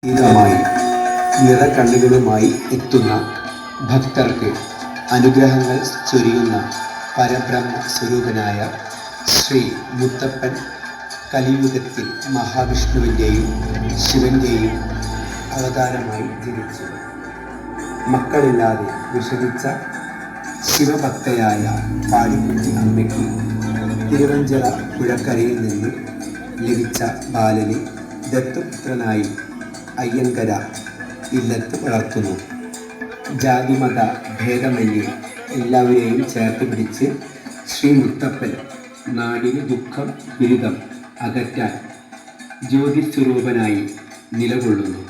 മായി നിറകണ്ണുകളുമായി എത്തുന്ന ഭക്തർക്ക് അനുഗ്രഹങ്ങൾ ചൊരിയുന്ന പരബ്രഹ്മ സ്വരൂപനായ ശ്രീ മുത്തപ്പൻ കലിയുഗത്തിൽ മഹാവിഷ്ണുവിൻ്റെയും ശിവൻ്റെയും അവതാരമായി ജനിച്ചു. മക്കളില്ലാതെ വിഷമിച്ച ശിവഭക്തയായ പാടിക്കുട്ടി അമ്മയ്ക്ക് തിരുവഞ്ചിറ പുഴക്കരയിൽ നിന്ന് ലഭിച്ച ബാലനെ ദത്തുപുത്രനായി അയ്യങ്കര ഇല്ലത്ത് വളർത്തുന്നു. ജാതിമത ഭേദമന്യേ എല്ലാവരെയും ചേർത്ത് പിടിച്ച് ശ്രീ മുത്തപ്പൻ നാടിന് ദുഃഖം ദുരിതം അകറ്റാൻ ജ്യോതിസ്വരൂപനായി നിലകൊള്ളുന്നു.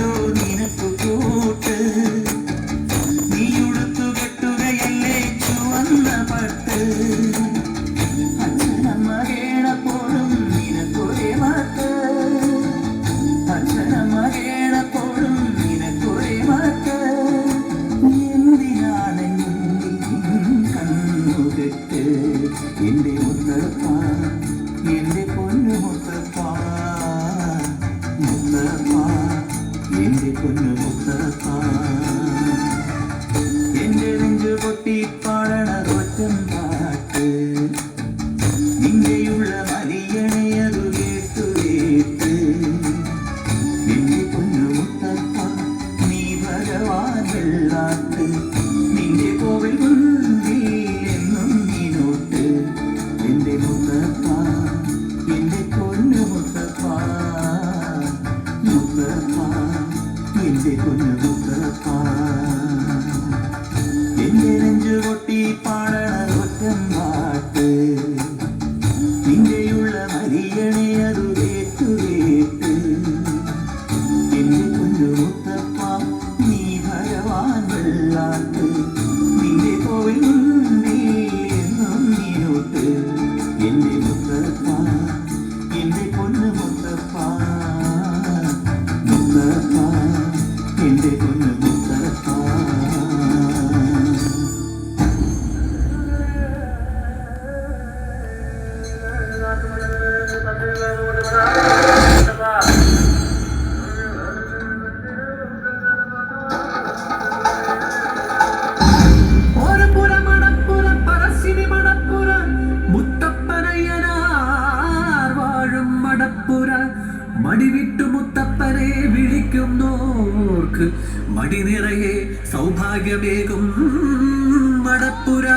ആരല്ലോ നിനക്കു കൂട്ട്, നീയുടുത്തു കെട്ടുകയല്ലേ ചുവന്ന പട്ട്. അച്ഛനമ്മ കേണപ്പോഴും നിനക്കൊരേ വാക്ക്, അച്ഛനമ്മ കേണപ്പോഴും നിനക്കൊരേ വാക്ക്. എന്തിനാണ് കണ്ണുകെട്ട് എന്റെ മുത്തപ്പ, എന്റെ പൊന്നു മുത്തപ്പ, മുത്തപ്പ, എന്റെ പൊന്നു മുത്തപ്പ. എന്റെ നെഞ്ചു പൊട്ടി പാടണ ഒറ്റം പാട്ട്, നിന്റെയുള്ള മരിയണയതു കേട്ടു കേട്ട്. എന്റെ പൊന്നു മുത്തപ്പ, നീ ഭഗവാൻ വെള്ളാട്ട്, നിന്റെ കോവിൽ മുൻപിൽ എന്നും നീനോട്ട്. എന്റെ മുത്തപ്പ, എന്റെ പൊന്നു മുത്തപ്പ, മുത്തപ്പ, എന്റെ പൊന്നു മുത്തപ്പ. എന്റെ നെഞ്ചു പൊട്ടി പാടണ ഒറ്റം പാട്ട്, നിന്റെയുള്ള മരിയണയതു കേട്ടു കേട്ട്. എന്റെ പൊന്നു മുത്തപ്പ, നീ ഭഗവാൻ വെള്ളാട്ട്, നിന്റെ കോവിൽ മുൻപിൽ എന്നും നീനോട്ട്. എന്റെ മുത്തപ്പ, എന്റെ പൊന്നു മുത്തപ്പ, മുത്തപ്പ, എന്റെ പൊന്നു മുത്തപ്പ. മടിവിട്ടു മുത്തപ്പനെ വിളിക്കുന്നോർക്ക് മടി നിറയെ സൗഭാഗ്യമേകും മടപ്പുര.